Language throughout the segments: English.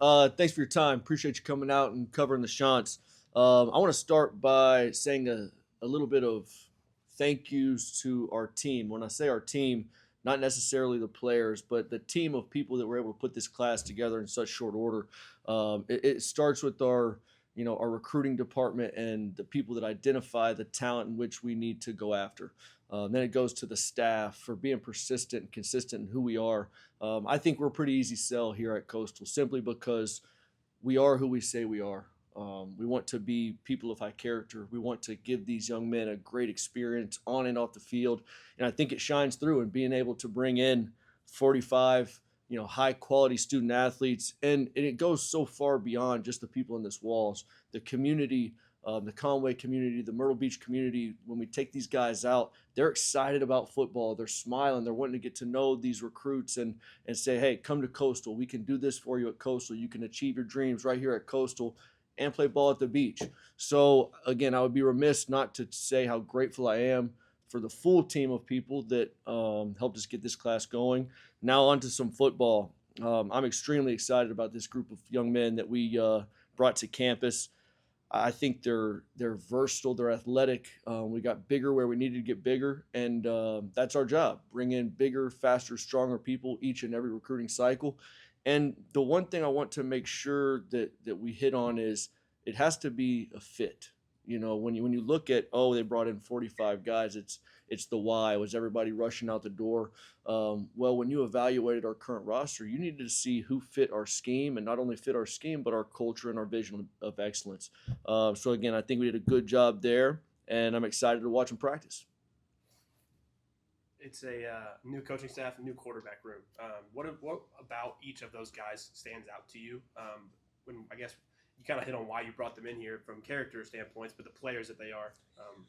Thanks for your time. Appreciate you coming out and covering the Shants. I want to start by saying a little bit of thank yous to our team. When I say our team, not necessarily the players, but the team of people that were able to put this class together in such short order. It starts with our recruiting department and the people that identify the talent in which we need to go after. Then it goes to the staff for being persistent and consistent in who we are. I think we're a pretty easy sell here at Coastal simply because we are who we say we are. We want to be people of high character. We want to give these young men a great experience on and off the field. And I think it shines through in being able to bring in 45, high quality student athletes. And it goes so far beyond just the people in this walls, the community, the Conway community, the Myrtle Beach community. When we take these guys out, they're excited about football. They're smiling. They're wanting to get to know these recruits and say, hey, come to Coastal. We can do this for you at Coastal. You can achieve your dreams right here at Coastal and play ball at the beach. So, again, I would be remiss not to say how grateful I am for the full team of people that helped us get this class going. Now, on to some football. I'm extremely excited about this group of young men that we brought to campus. I think they're versatile, they're athletic. We got bigger where we needed to get bigger, and that's our job: bring in bigger, faster, stronger people each and every recruiting cycle. And the one thing I want to make sure that we hit on is it has to be a fit. When you look at, they brought in 45 guys, it's the why. Was everybody rushing out the door? Well, when you evaluated our current roster, you needed to see who fit our scheme, and not only fit our scheme, but our culture and our vision of excellence. So again, I think we did a good job there, and I'm excited to watch them practice. It's a new coaching staff, new quarterback room. What about each of those guys stands out to you? When I guess you kind of hit on why you brought them in here from character standpoints, but the players that they are,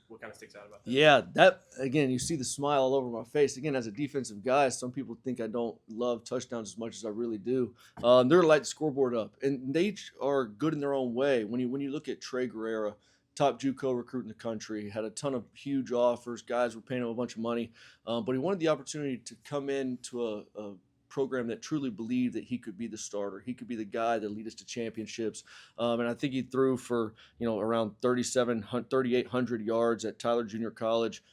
what kind of sticks out about them? Yeah, that again, you see the smile all over my face. Again, as a defensive guy, some people think I don't love touchdowns as much as I really do. They're to light the scoreboard up, and they each are good in their own way. When you look at Trey Guerrera, top JUCO recruit in the country, had a ton of huge offers. Guys were paying him a bunch of money, but he wanted the opportunity to come into a program that truly believed that he could be the starter. He could be the guy that lead us to championships. And I think he threw for, around 3,800 yards at Tyler Junior College.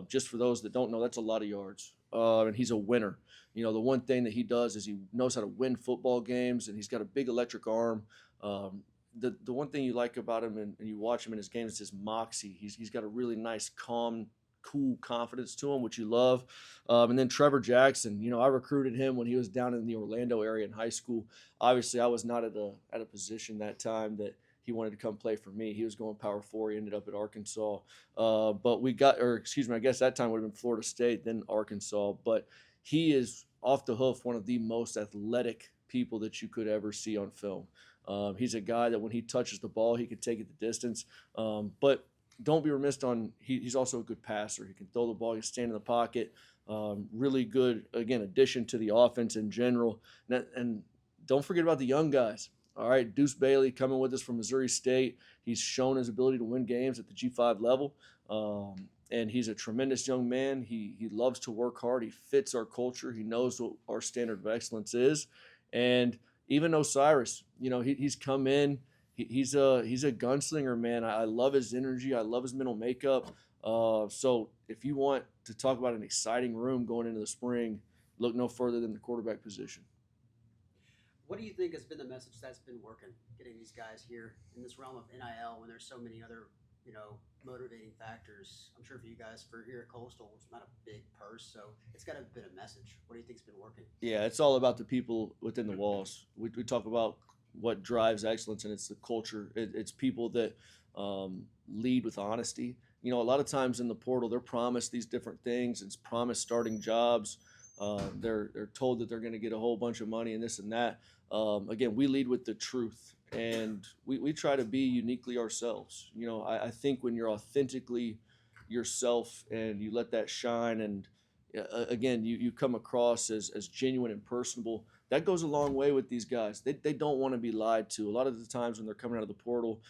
Just for those that don't know, that's a lot of yards. And he's a winner. The one thing that he does is he knows how to win football games, and he's got a big electric arm. The one thing you like about him, and you watch him in his games, is his moxie. He's got a really nice, calm, cool confidence to him, which you love. And then Trevor Jackson, I recruited him when he was down in the Orlando area in high school. Obviously, I was not at a position that time that he wanted to come play for me. He was going Power 4. He ended up at Arkansas. But I guess that time would have been Florida State, then Arkansas. But he is off the hoof one of the most athletic people that you could ever see on film. He's a guy that when he touches the ball, he could take it the distance. But don't be remiss on he's also a good passer. He can throw the ball, he can stand in the pocket. Really good, again, addition to the offense in general. And don't forget about the young guys. All right, Deuce Bailey coming with us from Missouri State. He's shown his ability to win games at the G5 level. And he's a tremendous young man. He loves to work hard. He fits our culture. He knows what our standard of excellence is. And even Osiris, he's come in. He's a gunslinger, man. I love his energy. I love his mental makeup. So if you want to talk about an exciting room going into the spring, look no further than the quarterback position. What do you think has been the message that's been working, getting these guys here in this realm of NIL when there's so many other, motivating factors? I'm sure for you guys, for here at Coastal, it's not a big purse, so it's got to have been a message. What do you think's been working? Yeah, it's all about the people within the walls. We talk about what drives excellence, and it's the culture. It's people that lead with honesty. A lot of times in the portal, they're promised these different things. It's promised starting jobs. They're told that they're going to get a whole bunch of money and this and that. Again, we lead with the truth, and we try to be uniquely ourselves. I think when you're authentically yourself and you let that shine, and again, you come across as genuine and personable, that goes a long way with these guys. They don't want to be lied to. A lot of the times when they're coming out of the portal,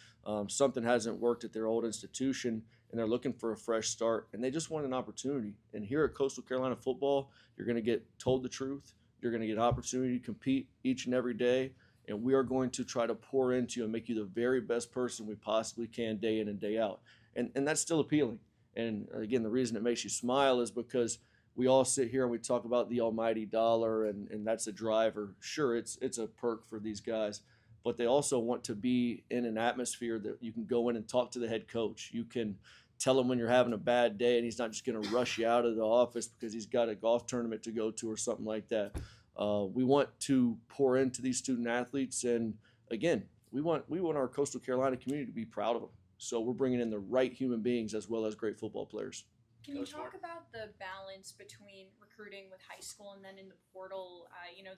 something hasn't worked at their old institution, and they're looking for a fresh start, and they just want an opportunity. And here at Coastal Carolina football, you're going to get told the truth. You're going to get opportunity to compete each and every day, and we are going to try to pour into you and make you the very best person we possibly can day in and day out. And that's still appealing. And again, the reason it makes you smile is because we all sit here and we talk about the almighty dollar, and that's a driver. Sure, it's a perk for these guys, but they also want to be in an atmosphere that you can go in and talk to the head coach. You can tell him when you're having a bad day, and he's not just going to rush you out of the office because he's got a golf tournament to go to or something like that. We want to pour into these student athletes, and again, we want our Coastal Carolina community to be proud of them. So we're bringing in the right human beings as well as great football players. Can you Coach talk Mark? about the balance between recruiting with high school and then in the portal?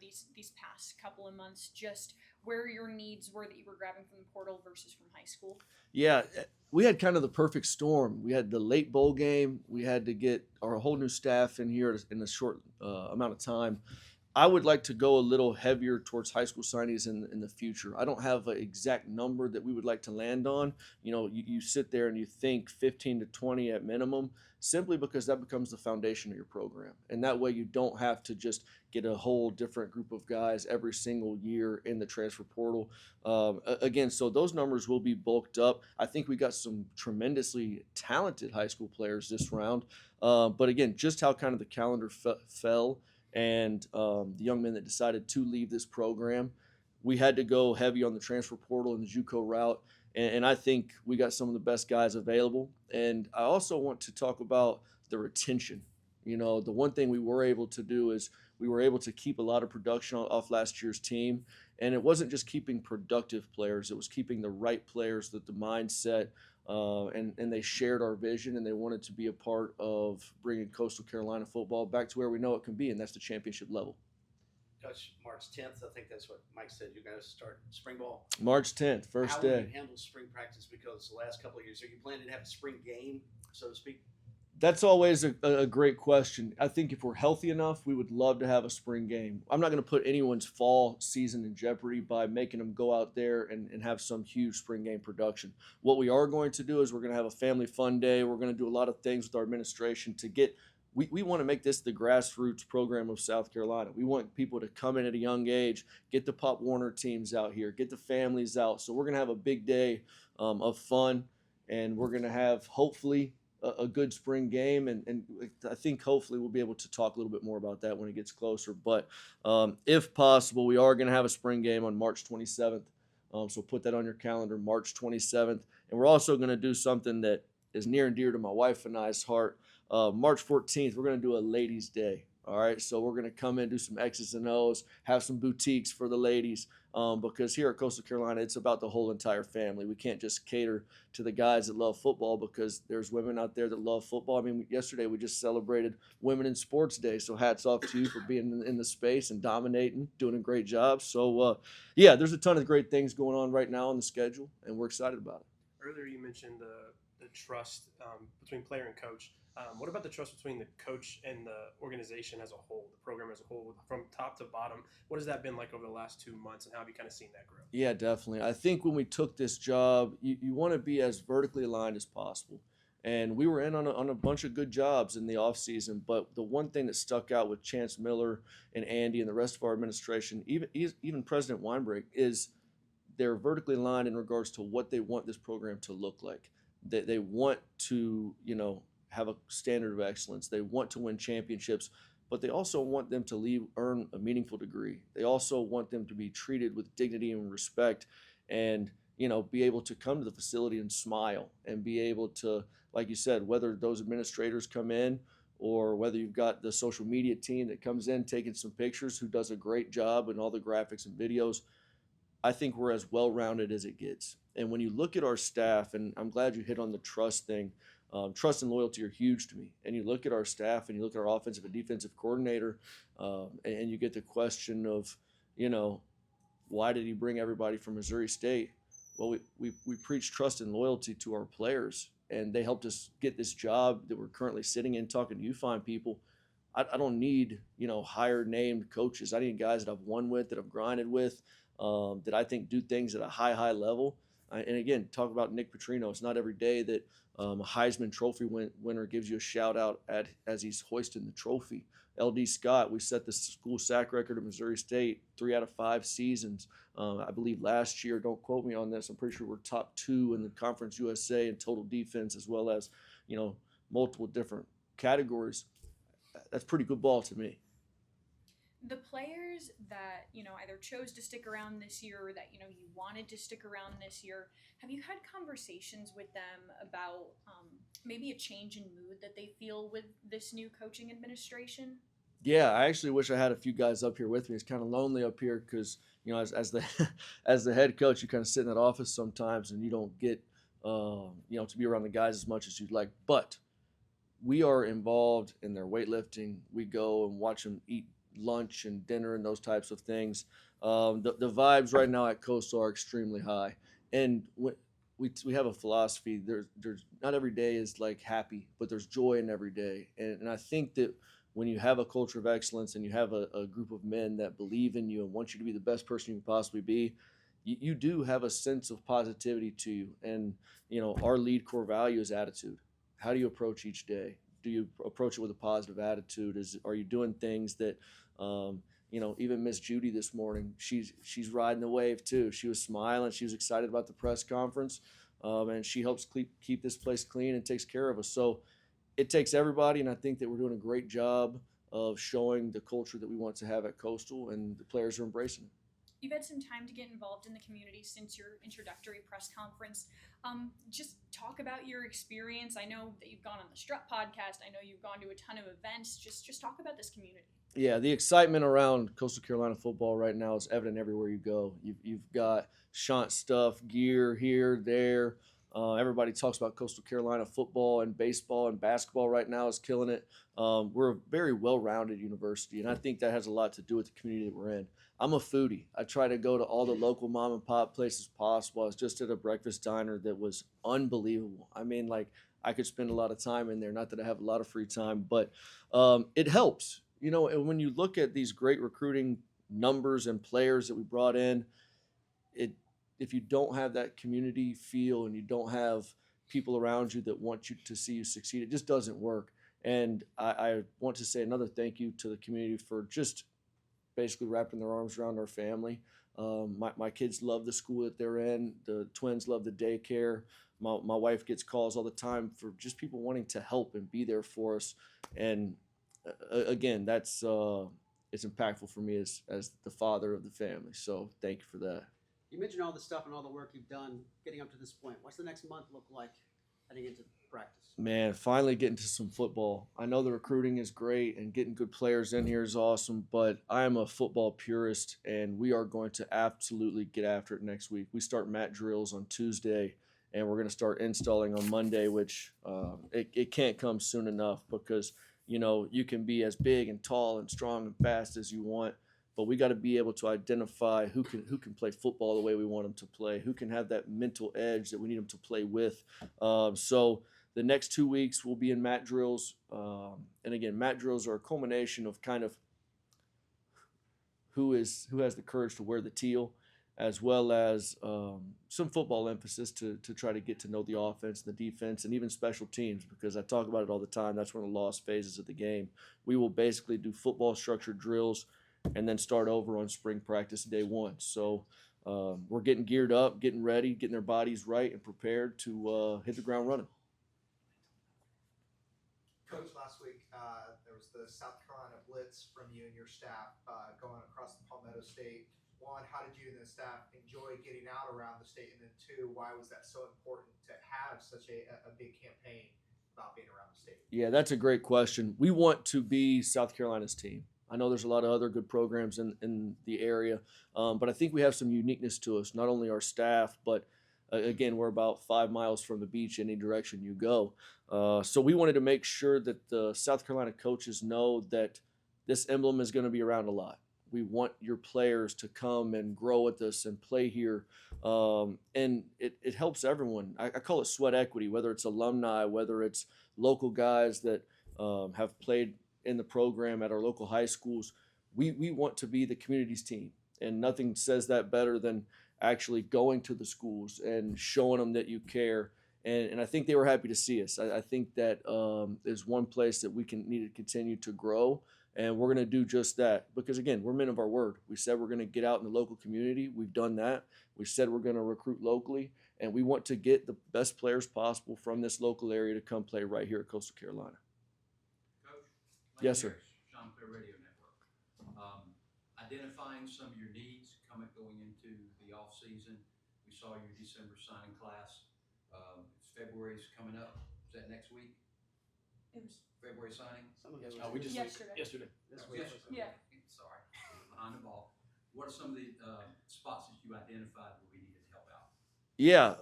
These past couple of months, just where your needs were that you were grabbing from the portal versus from high school. Yeah, we had kind of the perfect storm. We had the late bowl game. We had to get our whole new staff in here in a short amount of time. I would like to go a little heavier towards high school signees in the future. I don't have an exact number that we would like to land on. You sit there and you think 15 to 20 at minimum, simply because that becomes the foundation of your program. And that way you don't have to just get a whole different group of guys every single year in the transfer portal. Again, so those numbers will be bulked up. I think we got some tremendously talented high school players this round. But again, just how kind of the calendar fell, and the young men that decided to leave this program, we had to go heavy on the transfer portal and the JUCO route. And I think we got some of the best guys available. And I also want to talk about the retention. The one thing we were able to do is we were able to keep a lot of production off last year's team. And it wasn't just keeping productive players, it was keeping the right players, the mindset, and they shared our vision, and they wanted to be a part of bringing Coastal Carolina football back to where we know it can be, and that's the championship level. Coach, March 10th, I think that's what Mike said. You're going to start spring ball. March 10th, first How will day. you handle spring practice? Because the last couple of years, are you planning to have a spring game, so to speak? That's always a great question. I think if we're healthy enough, we would love to have a spring game. I'm not going to put anyone's fall season in jeopardy by making them go out there and have some huge spring game production. What we are going to do is we're going to have a family fun day. We're going to do a lot of things with our administration to get we want to make this the grassroots program of South Carolina. We want people to come in at a young age, get the Pop Warner teams out here, get the families out. So we're going to have a big day of fun, and we're going to have hopefully a good spring game, and I think hopefully we'll be able to talk a little bit more about that when it gets closer. But if possible, we are going to have a spring game on March 27th. So put that on your calendar, March 27th. And we're also going to do something that is near and dear to my wife and I's heart. March 14th, we're going to do a ladies' day. All right, so we're going to come in, do some X's and O's, have some boutiques for the ladies, because here at Coastal Carolina, it's about the whole entire family. We can't just cater to the guys that love football, because there's women out there that love football. I mean, yesterday we just celebrated Women in Sports Day, so hats off to you for being in the space and dominating, doing a great job. So, yeah, there's a ton of great things going on right now on the schedule, and we're excited about it. Earlier, you mentioned the trust between player and coach. What about the trust between the coach and the organization as a whole, the program as a whole, from top to bottom? What has that been like over the last 2 months, and how have you kind of seen that grow? Yeah, definitely. I think when we took this job, you want to be as vertically aligned as possible. And we were in on a bunch of good jobs in the offseason, but the one thing that stuck out with Chance Miller and Andy and the rest of our administration, even President Weinbrink, is they're vertically aligned in regards to what they want this program to look like. They want to, have a standard of excellence. They want to win championships, but they also want them to earn a meaningful degree. They also want them to be treated with dignity and respect, and be able to come to the facility and smile, and be able to, like you said, whether those administrators come in or whether you've got the social media team that comes in taking some pictures, who does a great job in all the graphics and videos. I think we're as well-rounded as it gets. And when you look at our staff, and I'm glad you hit on the trust thing, trust and loyalty are huge to me. And you look at our staff, and you look at our offensive and defensive coordinator, and you get the question of, why did he bring everybody from Missouri State? Well, we preach trust and loyalty to our players, and they helped us get this job that we're currently sitting in talking to you fine people. I don't need, higher named coaches. I need guys that I've won with, that I've grinded with, that I think do things at a high level. And again, talk about Nick Petrino. It's not every day that a Heisman Trophy winner gives you a shout out as he's hoisting the trophy. LD Scott. We set the school sack record at Missouri State 3 out of 5 seasons. I believe last year, don't quote me on this, I'm pretty sure we're top 2 in the Conference USA in total defense, as well as, multiple different categories. That's pretty good ball to me. The players that either chose to stick around this year or that you wanted to stick around this year, have you had conversations with them about maybe a change in mood that they feel with this new coaching administration? Yeah, I actually wish I had a few guys up here with me. It's kind of lonely up here because as the as the head coach, you kind of sit in that office sometimes and you don't get to be around the guys as much as you'd like. But we are involved in their weightlifting. We go and watch them eat lunch and dinner and those types of things. The vibes right now at Coastal are extremely high, and we have a philosophy. There's not every day is like happy, but there's joy in every day, and I think that when you have a culture of excellence and you have a group of men that believe in you and want you to be the best person you can possibly be, you do have a sense of positivity to you. And our lead core value is attitude. How do you approach each day? Do you approach it with a positive attitude? Are you doing things that even Miss Judy this morning, she's riding the wave too. She was smiling. She was excited about the press conference, and she helps keep this place clean and takes care of us. So it takes everybody, and I think that we're doing a great job of showing the culture that we want to have at Coastal, and the players are embracing it. You've had some time to get involved in the community since your introductory press conference. Just talk about your experience. I know that you've gone on the Strut podcast. I know you've gone to a ton of events. Just talk about this community. Yeah, the excitement around Coastal Carolina football right now is evident everywhere you go. You've got Shant stuff, gear here, there. Everybody talks about Coastal Carolina football and baseball and basketball right now is killing it. We're a very well-rounded university, and I think that has a lot to do with the community that we're in. I'm a foodie. I try to go to all the local mom and pop places possible. I was just at a breakfast diner that was unbelievable. I mean, like, I could spend a lot of time in there. Not that I have a lot of free time, but it helps. And when you look at these great recruiting numbers and players that we brought in, if you don't have that community feel and you don't have people around you that want you to see you succeed, it just doesn't work. And I want to say another thank you to the community for just basically wrapping their arms around our family. My kids love the school that they're in. The twins love the daycare. My wife gets calls all the time for just people wanting to help and be there for us. And again, that's it's impactful for me as the father of the family. So thank you for that. You mentioned all the stuff and all the work you've done getting up to this point. What's the next month look like heading into practice? Man, finally getting to some football. I know the recruiting is great and getting good players in here is awesome, but I am a football purist, and we are going to absolutely get after it next week. We start mat drills on Tuesday, and we're going to start installing on Monday, which it can't come soon enough because, you can be as big and tall and strong and fast as you want, but we got to be able to identify who can play football the way we want them to play, who can have that mental edge that we need them to play with. So the next 2 weeks we'll be in mat drills. And again, mat drills are a culmination of kind of who has the courage to wear the teal, as well as some football emphasis to try to get to know the offense, the defense, and even special teams, because I talk about it all the time. That's one of the lost phases of the game. We will basically do football structured drills and then start over on spring practice day 1. So we're getting geared up, getting ready, getting their bodies right and prepared to hit the ground running. Coach, last week there was the South Carolina Blitz from you and your staff going across the Palmetto State. One, how did you and the staff enjoy getting out around the state? And then two, why was that so important to have such a big campaign about being around the state? Yeah, that's a great question. We want to be South Carolina's team. I know there's a lot of other good programs in the area, but I think we have some uniqueness to us, not only our staff, but again, we're about 5 miles from the beach any direction you go. So we wanted to make sure that the South Carolina coaches know that this emblem is going to be around a lot. We want your players to come and grow with us and play here. And it helps everyone. I call it sweat equity, whether it's alumni, whether it's local guys that have played in the program at our local high schools. We want to be the community's team, and nothing says that better than actually going to the schools and showing them that you care. And I think they were happy to see us. I think that is one place that we need to continue to grow And we're going to do just that because, again, we're men of our word. We said we're going to get out in the local community. We've done that. We said we're going to recruit locally, and we want to get the best players possible from this local area to come play right here at Coastal Carolina. Coach? Yes, sir. Sean Clear Radio Network. Identifying some of your needs going into the off season. We saw your December signing class. February's coming up. Is that next week? It was February signing? Some of it Oh, was we just yesterday. Yesterday. this Oh, week. yesterday. Yeah. Sorry, behind the ball. What are some of the spots that you identified where we needed help out? Yeah.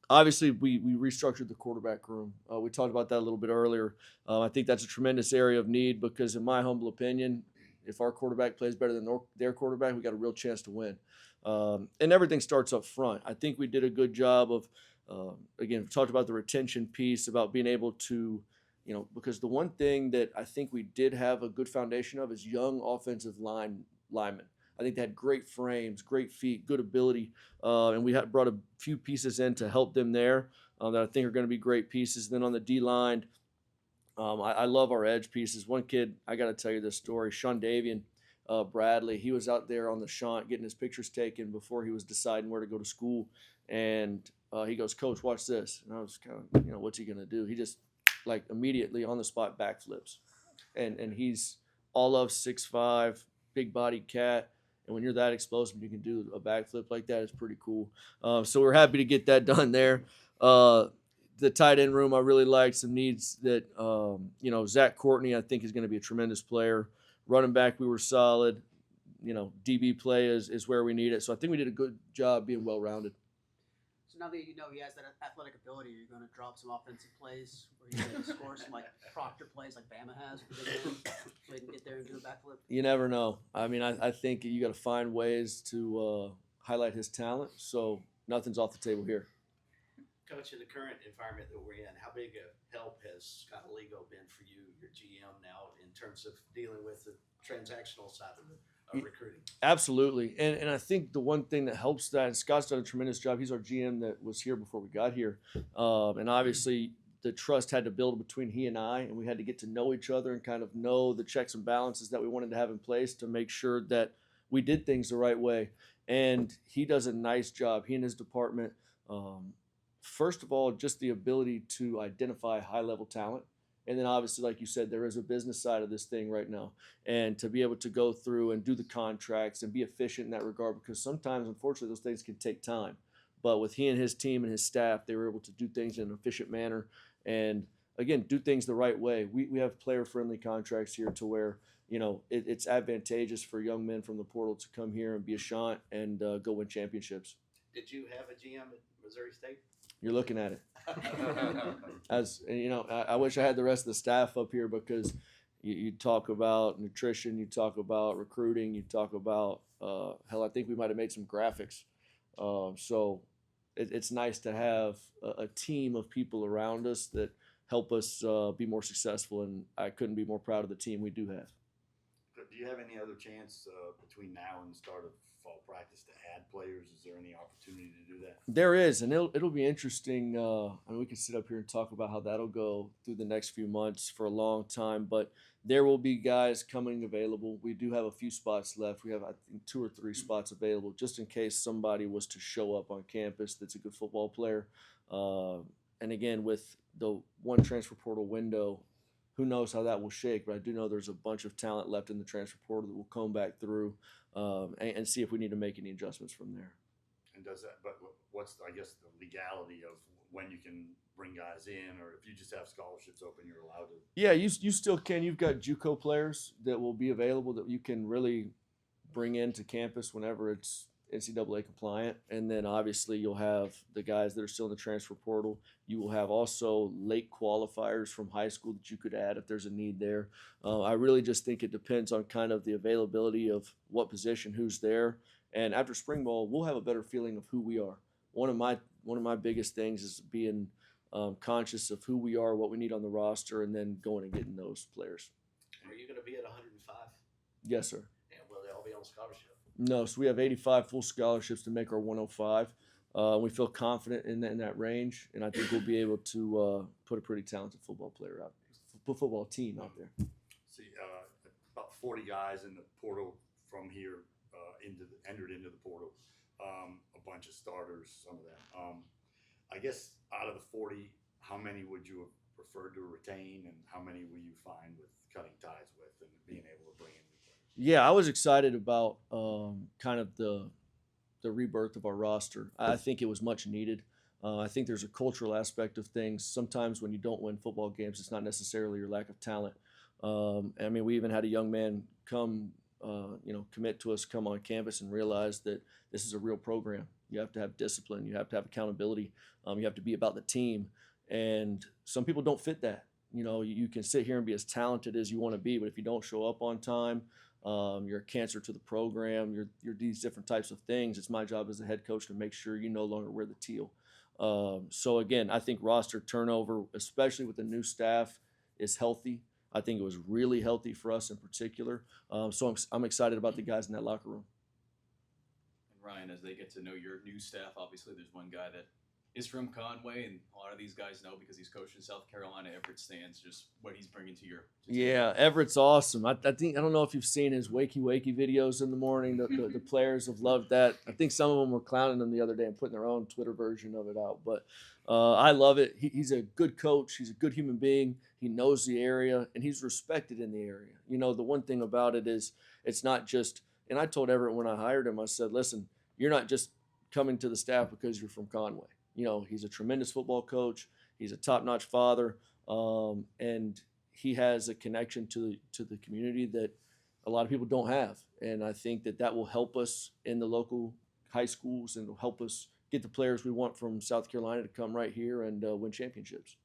Obviously, we restructured the quarterback room. We talked about that a little bit earlier. I think that's a tremendous area of need because, in my humble opinion, if our quarterback plays better than their quarterback, we got a real chance to win. And everything starts up front. I think we did a good job of, again, we talked about the retention piece, about being able to, because the one thing that I think we did have a good foundation of is young offensive linemen. I think they had great frames, great feet, good ability, and we had brought a few pieces in to help them there that I think are going to be great pieces. And then on the D line, I love our edge pieces. One kid, I got to tell you this story, Sean Davian Bradley. He was out there on the Shant getting his pictures taken before he was deciding where to go to school, and he goes, "Coach, watch this." And I was kind of, what's he going to do? He just immediately on the spot backflips, and he's all of 6'5", big bodied cat. And when you're that explosive, you can do a backflip like that. It's pretty cool. So we're happy to get that done there. The tight end room, I really like some needs that, Zach Courtney, I think, is going to be a tremendous player. Running back, we were solid. DB play is where we need it. So I think we did a good job being well-rounded. So now that you know he has that athletic ability, you're going to drop some offensive plays where he's going to score some Proctor plays like Bama has for the game, so he can get there and do a backflip. You never know. I mean, I think you got to find ways to highlight his talent. So nothing's off the table here. Coach, in the current environment that we're in, how big a help has Scott Aligo been for you, your GM, now in terms of dealing with the transactional side of recruiting? Absolutely. And I think the one thing that helps that, and Scott's done a tremendous job, he's our GM that was here before we got here. And obviously the trust had to build between he and I, and we had to get to know each other and kind of know the checks and balances that we wanted to have in place to make sure that we did things the right way. And he does a nice job, he and his department. First of all, just the ability to identify high-level talent. And then obviously, like you said, there is a business side of this thing right now. And to be able to go through and do the contracts and be efficient in that regard, because sometimes, unfortunately, those things can take time. But with he and his team and his staff, they were able to do things in an efficient manner and, again, do things the right way. We have player-friendly contracts here to where, it's advantageous for young men from the portal to come here and be a shot and go win championships. Did you have a GM at Missouri State? You're looking at it. I wish I had the rest of the staff up here because you talk about nutrition, you talk about recruiting, you talk about hell, I think we might have made some graphics. So it's nice to have a team of people around us that help us be more successful, and I couldn't be more proud of the team we do have. Do you have any other chance between now and the start of fall practice to add players? Is there any opportunity to do that? There is, and it'll be interesting. We could sit up here and talk about how that'll go through the next few months for a long time, but there will be guys coming available. We do have a few spots left. We have, I think, 2 or 3 spots available just in case somebody was to show up on campus that's a good football player. And again, with the one transfer portal window, who knows how that will shake, but I do know there's a bunch of talent left in the transfer portal that will come back through and see if we need to make any adjustments from there. And does that? But what's the legality of when you can bring guys in, or if you just have scholarships open, you're allowed to? Yeah, you still can. You've got JUCO players that will be available that you can really bring into campus whenever it's NCAA compliant, and then obviously you'll have the guys that are still in the transfer portal. You will have also late qualifiers from high school that you could add if there's a need there. I really just think it depends on kind of the availability of what position, who's there, and after spring ball, we'll have a better feeling of who we are. One of my biggest things is being conscious of who we are, what we need on the roster, and then going and getting those players. Are you going to be at 105? Yes, sir. And will they all be on scholarship? No, so we have 85 full scholarships to make our 105. We feel confident in that range, and I think we'll be able to put a pretty talented football player out, football team out there. see, about 40 guys in the portal from here entered into the portal. A bunch of starters, some of them. I guess out of the 40, how many would you have preferred to retain, and how many will you find with cutting ties with and being able to bring in new players? Yeah, I was excited about kind of the rebirth of our roster. I think it was much needed. I think there's a cultural aspect of things. Sometimes when you don't win football games, it's not necessarily your lack of talent. I mean, we even had a young man come, commit to us, come on campus and realize that this is a real program. You have to have discipline. You have to have accountability. You have to be about the team. And some people don't fit that. You can sit here and be as talented as you want to be, but if you don't show up on time, you're a cancer to the program. You're these different types of things. It's my job as a head coach to make sure you no longer wear the teal. So again, I think roster turnover, especially with the new staff, is healthy. I think it was really healthy for us in particular. So I'm excited about the guys in that locker room. And Ryan, as they get to know your new staff, obviously there's one guy that is from Conway, and a lot of these guys know because he's coached in South Carolina. Everett Stands, just what he's bringing to your. Yeah, Everett's awesome. I don't know if you've seen his wakey videos in the morning. The players have loved that. I think some of them were clowning him the other day and putting their own Twitter version of it out. But I love it. He's a good coach. He's a good human being. He knows the area, and he's respected in the area. The one thing about it is it's not just. And I told Everett when I hired him, I said, listen, you're not just coming to the staff because you're from Conway. He's a tremendous football coach. He's a top-notch father, and he has a connection to the community that a lot of people don't have. And I think that will help us in the local high schools, and will help us get the players we want from South Carolina to come right here and win championships.